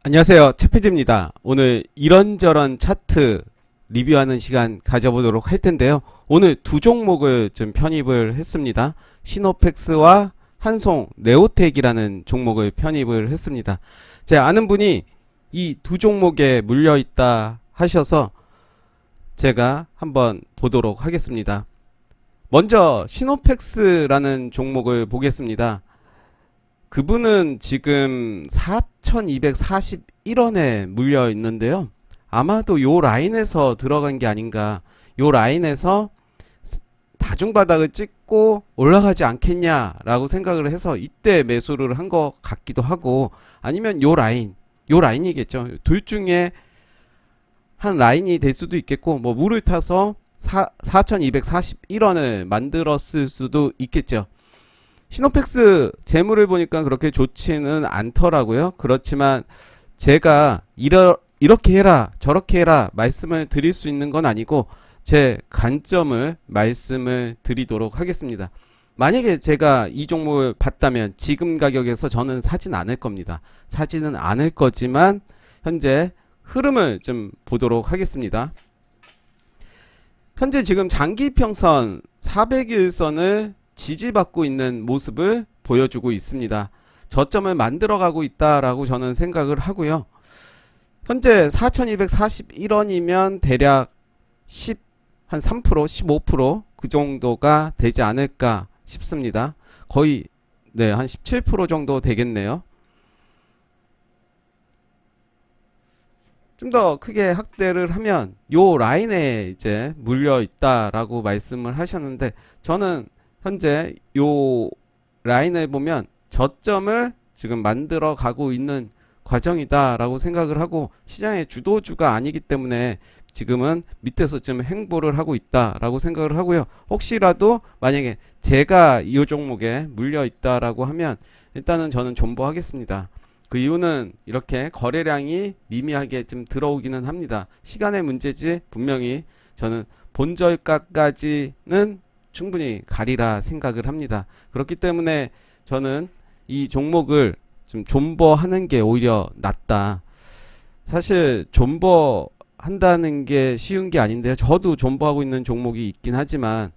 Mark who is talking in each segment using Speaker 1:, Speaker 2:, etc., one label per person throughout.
Speaker 1: 안녕하세요, 최피디입니다. 오늘 이런저런 차트 리뷰하는 시간 가져보도록 할 텐데요. 오늘 두 종목을 좀 편입을 했습니다. 시노펙스와 한송 네오텍이라는 종목을 편입을 했습니다. 제 아는 분이 이 두 종목에 물려 있다 하셔서 제가 한번 보도록 하겠습니다. 먼저 시노펙스라는 종목을 보겠습니다. 그분은 지금 4241원에 물려 있는데요. 아마도 요 라인에서 들어간 게 아닌가. 요 라인에서 다중바닥을 찍고 올라가지 않겠냐라고 생각을 해서 이때 매수를 한 것 같기도 하고, 아니면 요 라인이겠죠. 둘 중에 한 라인이 될 수도 있겠고, 뭐 물을 타서 4241원을 만들었을 수도 있겠죠. 시노펙스 재물을 보니까 그렇게 좋지는 않더라고요. 그렇지만 제가 이렇게 해라 저렇게 해라 말씀을 드릴 수 있는 건 아니고 제 관점을 말씀을 드리도록 하겠습니다. 만약에 제가 이 종목을 봤다면 지금 가격에서 저는 사진 않을 겁니다. 사지는 않을 거지만 현재 흐름을 좀 보도록 하겠습니다. 현재 지금 장기평선 400일선을 지지받고 있는 모습을 보여주고 있습니다. 저점을 만들어가고 있다라고 저는 생각을 하고요. 현재 4241원이면 대략 한 3%, 15% 그 정도가 되지 않을까 싶습니다. 거의 한 17% 정도 되겠네요. 좀 더 크게 확대를 하면 요 라인에 이제 물려 있다라고 말씀을 하셨는데, 저는 현재 요 라인을 보면 저점을 지금 만들어 가고 있는 과정이다 라고 생각을 하고, 시장의 주도주가 아니기 때문에 지금은 밑에서 좀 행보를 하고 있다 라고 생각을 하고요. 혹시라도 만약에 제가 이 종목에 물려 있다 라고 하면 일단은 저는 존버하겠습니다. 그 이유는 이렇게 거래량이 미미하게 좀 들어오기는 합니다. 시간의 문제지 분명히 저는 본저가까지는 충분히 가리라 생각을 합니다. 그렇기 때문에 저는 이 종목을 좀 존버하는 게 오히려 낫다. 사실 존버 한다는 게 쉬운 게 아닌데요. 저도 존버하고 있는 종목이 있긴 하지만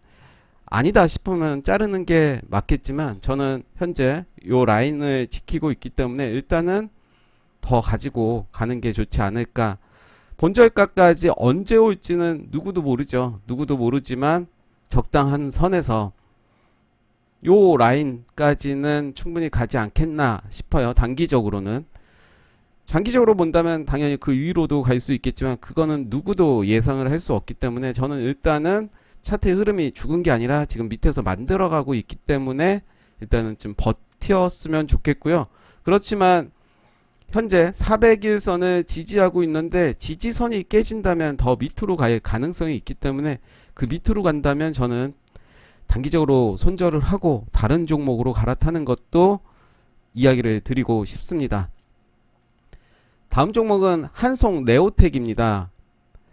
Speaker 1: 아니다 싶으면 자르는 게 맞겠지만, 저는 현재 요 라인을 지키고 있기 때문에 일단은 더 가지고 가는 게 좋지 않을까. 본저가까지 언제 올지는 누구도 모르죠. 누구도 모르지만 적당한 선에서 요 라인까지는 충분히 가지 않겠나 싶어요. 단기적으로는. 장기적으로 본다면 당연히 그 위로도 갈 수 있겠지만 그거는 누구도 예상을 할 수 없기 때문에 저는 일단은 차트의 흐름이 죽은 게 아니라 지금 밑에서 만들어가고 있기 때문에 일단은 좀 버텼으면 좋겠고요. 그렇지만 현재 400일선을 지지하고 있는데 지지선이 깨진다면 더 밑으로 갈 가능성이 있기 때문에 그 밑으로 간다면 저는 단기적으로 손절을 하고 다른 종목으로 갈아타는 것도 이야기를 드리고 싶습니다. 다음 종목은 한송 네오텍입니다.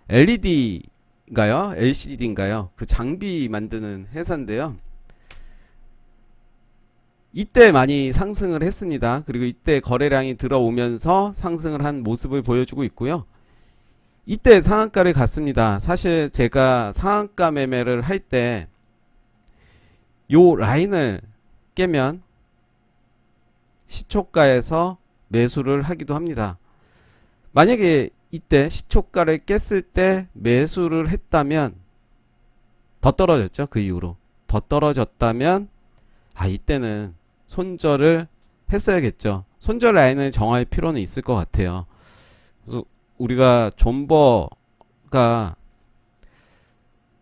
Speaker 1: LED인가요? LCD인가요? 그 장비 만드는 회사인데요. 이때 많이 상승을 했습니다. 그리고 이때 거래량이 들어오면서 상승을 한 모습을 보여주고 있고요. 이때 상한가를 갔습니다. 사실 제가 상한가 매매를 할 때 요 라인을 깨면 시초가에서 매수를 하기도 합니다. 만약에 이때 시초가를 깼을 때 매수를 했다면 더 떨어졌죠. 그 이후로 더 떨어졌다면 이때는 손절을 했어야겠죠. 손절 라인을 정할 필요는 있을 것 같아요. 그래서 우리가 존버가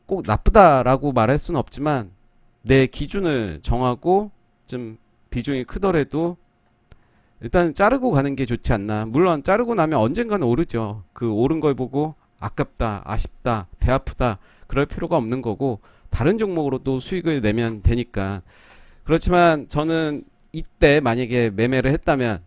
Speaker 1: 꼭 나쁘다라고 말할 수는 없지만 내 기준을 정하고 좀 비중이 크더라도 일단 자르고 가는 게 좋지 않나. 물론 자르고 나면 언젠가는 오르죠. 그 오른 걸 보고 아깝다, 아쉽다, 배 아프다 그럴 필요가 없는 거고, 다른 종목으로도 수익을 내면 되니까. 그렇지만 저는 이때 만약에 매매를 했다면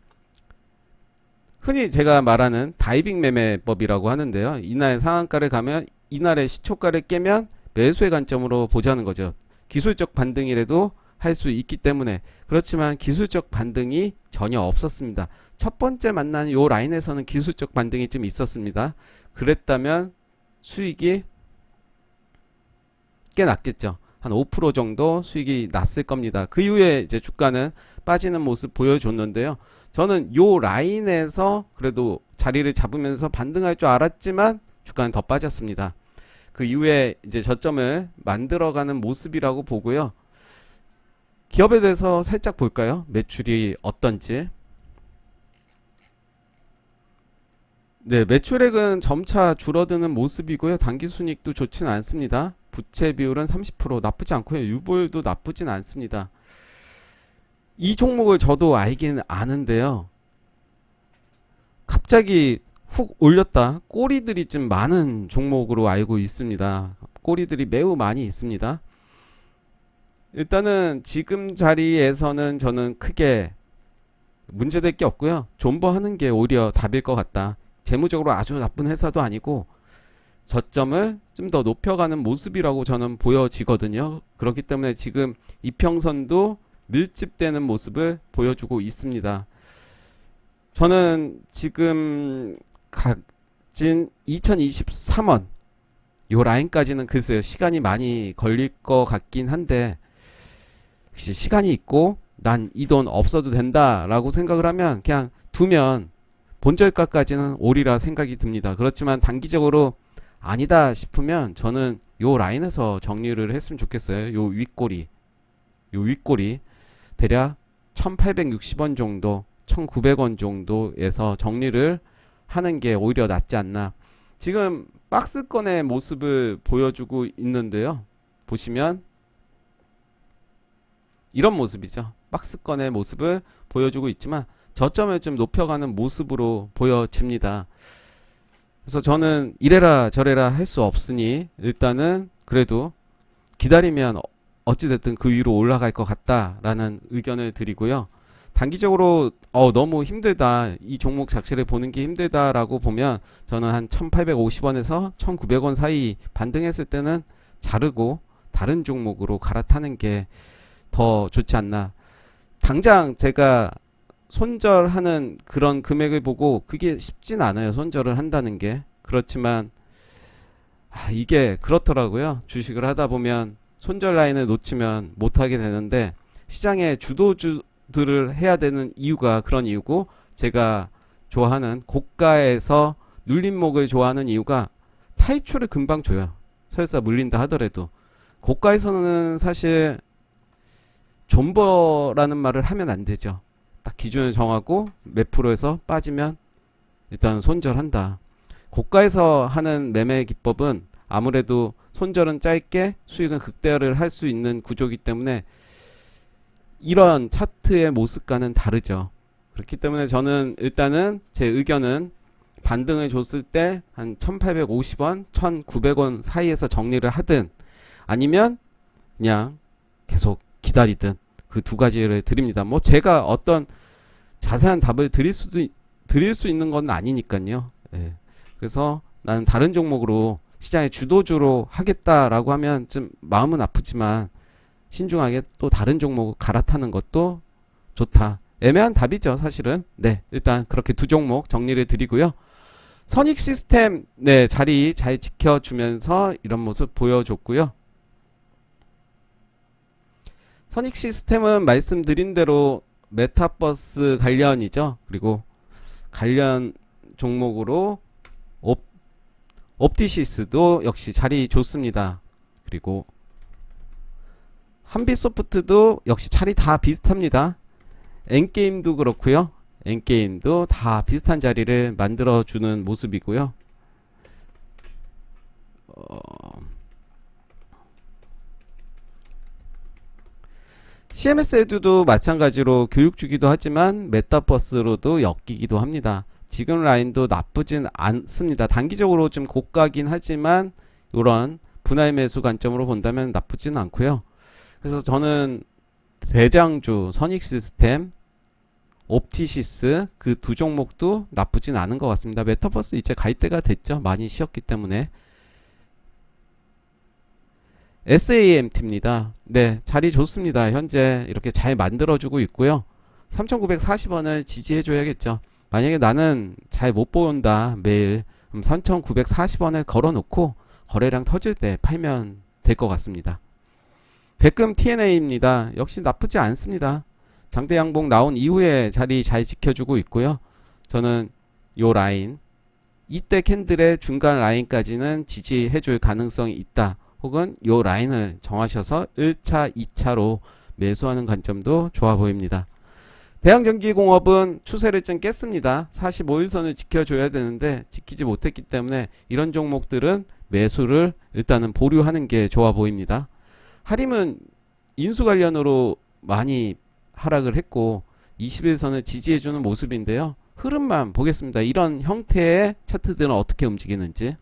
Speaker 1: 흔히 제가 말하는 다이빙 매매법이라고 하는데요. 이날 상한가를 가면 이날의 시초가를 깨면 매수의 관점으로 보자는 거죠. 기술적 반등이라도 할 수 있기 때문에. 그렇지만 기술적 반등이 전혀 없었습니다. 첫 번째 만난 요 라인에서는 기술적 반등이 좀 있었습니다. 그랬다면 수익이 꽤 났겠죠. 한 5% 정도 수익이 났을 겁니다. 그 이후에 이제 주가는 빠지는 모습 보여줬는데요. 저는 요 라인에서 그래도 자리를 잡으면서 반등할 줄 알았지만 주가는 더 빠졌습니다. 그 이후에 이제 저점을 만들어가는 모습이라고 보고요. 기업에 대해서 살짝 볼까요? 매출이 어떤지. 네, 매출액은 점차 줄어드는 모습이고요. 당기순이익도 좋지는 않습니다. 부채 비율은 30%, 나쁘지 않고요. 유보율도 나쁘진 않습니다. 이 종목을 저도 알긴 아는데요. 갑자기 훅 올렸다 꼬리들이 좀 많은 종목으로 알고 있습니다. 꼬리들이 매우 많이 있습니다. 일단은 지금 자리에서는 저는 크게 문제될 게 없고요. 존버하는 게 오히려 답일 것 같다. 재무적으로 아주 나쁜 회사도 아니고 저점을 좀 더 높여가는 모습이라고 저는 보여지거든요. 그렇기 때문에 지금 이평선도 밀집되는 모습을 보여주고 있습니다. 저는 지금 각진 2023원 요 라인까지는 글쎄요, 시간이 많이 걸릴 것 같긴 한데, 혹시 시간이 있고 난 이 돈 없어도 된다 라고 생각을 하면 그냥 두면 본절가까지는 오리라 생각이 듭니다. 그렇지만 단기적으로 아니다 싶으면 저는 요 라인에서 정리를 했으면 좋겠어요. 요 윗꼬리 대략 1860원 정도, 1900원 정도에서 정리를 하는 게 오히려 낫지 않나. 지금 박스권의 모습을 보여주고 있는데요. 보시면 이런 모습이죠. 박스권의 모습을 보여주고 있지만 저점을 좀 높여가는 모습으로 보여집니다. 그래서 저는 이래라 저래라 할 수 없으니 일단은 그래도 기다리면 어찌됐든 그 위로 올라갈 것 같다라는 의견을 드리고요. 단기적으로 너무 힘들다, 이 종목 자체를 보는 게 힘들다라고 보면 저는 한 1850원에서 1900원 사이 반등했을 때는 자르고 다른 종목으로 갈아타는 게 더 좋지 않나. 당장 제가 손절하는 그런 금액을 보고 그게 쉽진 않아요. 손절을 한다는 게. 그렇지만 이게 그렇더라고요. 주식을 하다 보면 손절 라인을 놓치면 못하게 되는데, 시장의 주도주들을 해야 되는 이유가 그런 이유고, 제가 좋아하는 고가에서 눌림목을 좋아하는 이유가 타이초를 금방 줘요. 설사 물린다 하더라도. 고가에서는 사실 존버라는 말을 하면 안 되죠. 딱 기준을 정하고 몇 프로에서 빠지면 일단 손절한다. 고가에서 하는 매매 기법은 아무래도 손절은 짧게 수익은 극대화를 할 수 있는 구조이기 때문에 이런 차트의 모습과는 다르죠. 그렇기 때문에 저는 일단은 제 의견은 반등을 줬을 때 한 1850원, 1900원 사이에서 정리를 하든 아니면 그냥 계속 기다리든 그 두 가지를 드립니다. 뭐 제가 어떤 자세한 답을 드릴 수 있는 건 아니니까요. 예. 그래서 나는 다른 종목으로 시장의 주도주로 하겠다라고 하면 좀 마음은 아프지만 신중하게 또 다른 종목을 갈아타는 것도 좋다. 애매한 답이죠, 사실은. 네, 일단 그렇게 두 종목 정리를 드리고요. 선익 시스템, 네, 자리 잘 지켜주면서 이런 모습 보여줬고요. 선익 시스템은 말씀드린 대로 메타버스 관련이죠. 그리고 관련 종목으로 옵티시스도 역시 자리 좋습니다. 그리고 한빛소프트도 역시 자리 다 비슷합니다. 엔게임도 그렇고요. 엔게임도 다 비슷한 자리를 만들어주는 모습이고요. CMS 에듀도 마찬가지로 교육 주기도 하지만 메타버스로도 엮이기도 합니다. 지금 라인도 나쁘진 않습니다. 단기적으로 좀 고가긴 하지만 이런 분할 매수 관점으로 본다면 나쁘진 않고요. 그래서 저는 대장주 선익 시스템, 옵티시스 그 두 종목도 나쁘진 않은 것 같습니다. 메타버스 이제 갈 때가 됐죠. 많이 쉬었기 때문에. SAMT입니다. 네, 자리 좋습니다. 현재 이렇게 잘 만들어주고 있고요. 3,940원을 지지해줘야겠죠. 만약에 나는 잘 못 본다 매일, 3,940원을 걸어놓고 거래량 터질 때 팔면 될 것 같습니다. 백금 TNA입니다. 역시 나쁘지 않습니다. 장대 양봉 나온 이후에 자리 잘 지켜주고 있고요. 저는 요 라인, 이때 캔들의 중간 라인까지는 지지해줄 가능성이 있다. 혹은 요 라인을 정하셔서 1차, 2차로 매수하는 관점도 좋아 보입니다. 대한전기공업은 추세를 좀 깼습니다. 45일선을 지켜줘야 되는데 지키지 못했기 때문에 이런 종목들은 매수를 일단은 보류하는 게 좋아 보입니다. 하림은 인수 관련으로 많이 하락을 했고 20일선을 지지해주는 모습인데요. 흐름만 보겠습니다. 이런 형태의 차트들은 어떻게 움직이는지.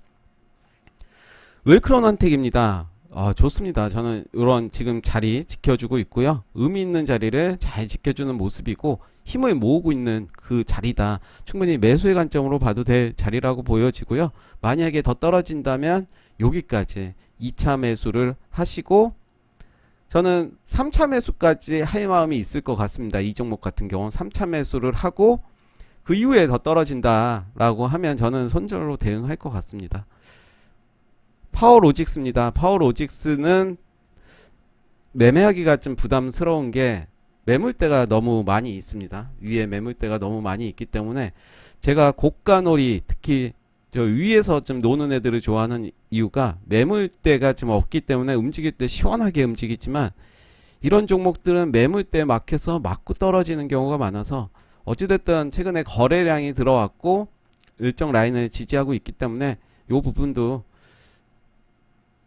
Speaker 1: 웰크론한택입니다. 좋습니다. 저는 이런 지금 자리 지켜주고 있고요. 의미 있는 자리를 잘 지켜주는 모습이고 힘을 모으고 있는 그 자리다. 충분히 매수의 관점으로 봐도 될 자리라고 보여지고요. 만약에 더 떨어진다면 여기까지 2차 매수를 하시고 저는 3차 매수까지 할 마음이 있을 것 같습니다. 이 종목 같은 경우는 3차 매수를 하고 그 이후에 더 떨어진다라고 하면 저는 손절로 대응할 것 같습니다. 파워로직스입니다. 파워로직스는 매매하기가 좀 부담스러운 게 매물대가 너무 많이 있습니다. 위에 매물대가 너무 많이 있기 때문에 제가 고가놀이 특히 저 위에서 좀 노는 애들을 좋아하는 이유가 매물대가 좀 없기 때문에 움직일 때 시원하게 움직이지만 이런 종목들은 매물대 막혀서 맞고 떨어지는 경우가 많아서 어찌됐든 최근에 거래량이 들어왔고 일정 라인을 지지하고 있기 때문에 이 부분도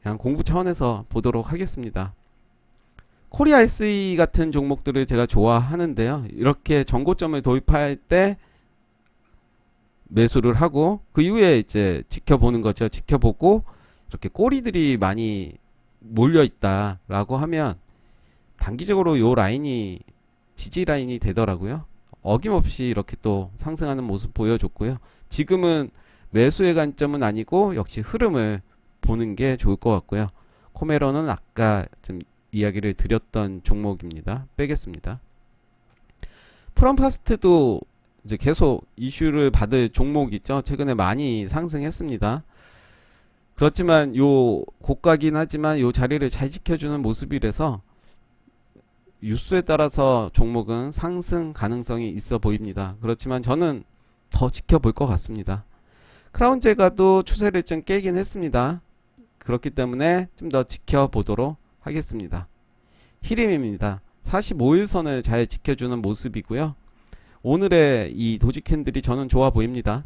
Speaker 1: 그냥 공부 차원에서 보도록 하겠습니다. 코리아 SE 같은 종목들을 제가 좋아하는데요. 이렇게 전고점을 도입할 때 매수를 하고 그 이후에 이제 지켜보는 거죠. 지켜보고 이렇게 꼬리들이 많이 몰려 있다라고 하면 단기적으로 요 라인이 지지 라인이 되더라고요. 어김없이 이렇게 또 상승하는 모습 보여줬고요. 지금은 매수의 관점은 아니고 역시 흐름을 보는 게 좋을 것 같고요. 코메로는 아까 좀 이야기를 드렸던 종목입니다. 빼겠습니다. 프롬파스트도 이제 계속 이슈를 받을 종목이죠. 최근에 많이 상승했습니다. 그렇지만 요 고가긴 하지만 요 자리를 잘 지켜주는 모습이라서 뉴스에 따라서 종목은 상승 가능성이 있어 보입니다. 그렇지만 저는 더 지켜볼 것 같습니다. 크라운제가도 추세를 좀 깨긴 했습니다. 그렇기 때문에 좀 더 지켜보도록 하겠습니다. 히림입니다. 45일선을 잘 지켜주는 모습이고요. 오늘의 이 도지 캔들이 저는 좋아 보입니다.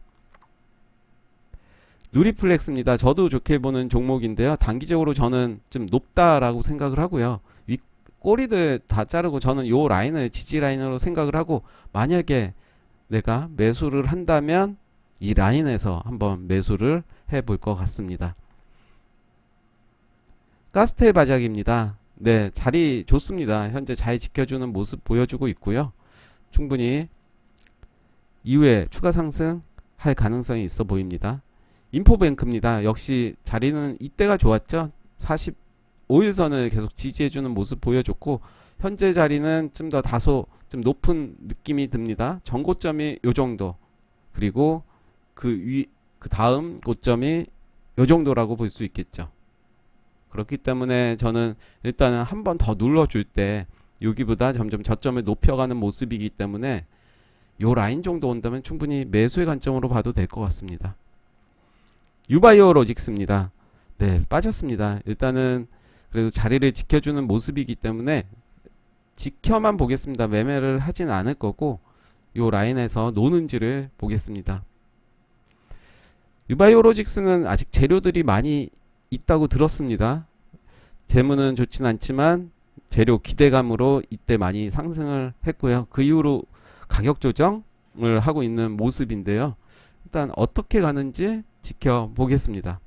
Speaker 1: 누리플렉스입니다. 저도 좋게 보는 종목인데요. 단기적으로 저는 좀 높다라고 생각을 하고요. 위 꼬리들 다 자르고 저는 요 라인을 지지 라인으로 생각을 하고 만약에 내가 매수를 한다면 이 라인에서 한번 매수를 해볼 것 같습니다. 가스텔 바작입니다. 네, 자리 좋습니다. 현재 잘 지켜주는 모습 보여주고 있고요. 충분히 이후에 추가 상승 할 가능성이 있어 보입니다. 인포뱅크입니다. 역시 자리는 이때가 좋았죠. 45일선을 계속 지지해주는 모습 보여줬고 현재 자리는 좀 더 다소 좀 높은 느낌이 듭니다. 전고점이 요 정도 그리고 그 다음 고점이 요 정도라고 볼 수 있겠죠. 그렇기 때문에 저는 일단은 한 번 더 눌러줄 때 여기보다 점점 저점을 높여가는 모습이기 때문에 요 라인 정도 온다면 충분히 매수의 관점으로 봐도 될 것 같습니다. 유바이오로직스입니다. 네, 빠졌습니다. 일단은 그래도 자리를 지켜주는 모습이기 때문에 지켜만 보겠습니다. 매매를 하진 않을 거고 요 라인에서 노는지를 보겠습니다. 유바이오로직스는 아직 재료들이 많이 있다고 들었습니다. 재무는 좋진 않지만 재료 기대감으로 이때 많이 상승을 했고요. 그 이후로 가격 조정을 하고 있는 모습인데요. 일단 어떻게 가는지 지켜보겠습니다.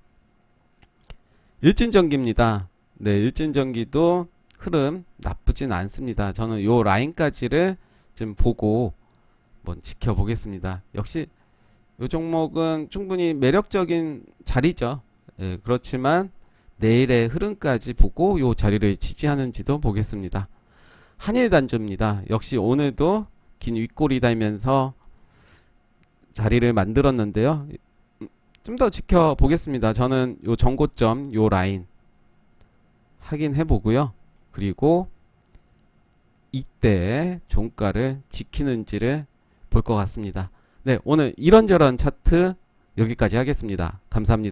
Speaker 1: 일진전기입니다. 네, 일진전기도 흐름 나쁘진 않습니다. 저는 요 라인까지를 좀 보고 한번 지켜보겠습니다. 역시 요 종목은 충분히 매력적인 자리죠. 예, 그렇지만 내일의 흐름까지 보고 요 자리를 지지하는지도 보겠습니다. 한일단조입니다. 역시 오늘도 긴 윗골이 달면서 자리를 만들었는데요. 좀 더 지켜보겠습니다. 저는 요 전고점 요 라인 확인해 보고요. 그리고 이때 종가를 지키는지를 볼 것 같습니다. 네, 오늘 이런저런 차트 여기까지 하겠습니다. 감사합니다.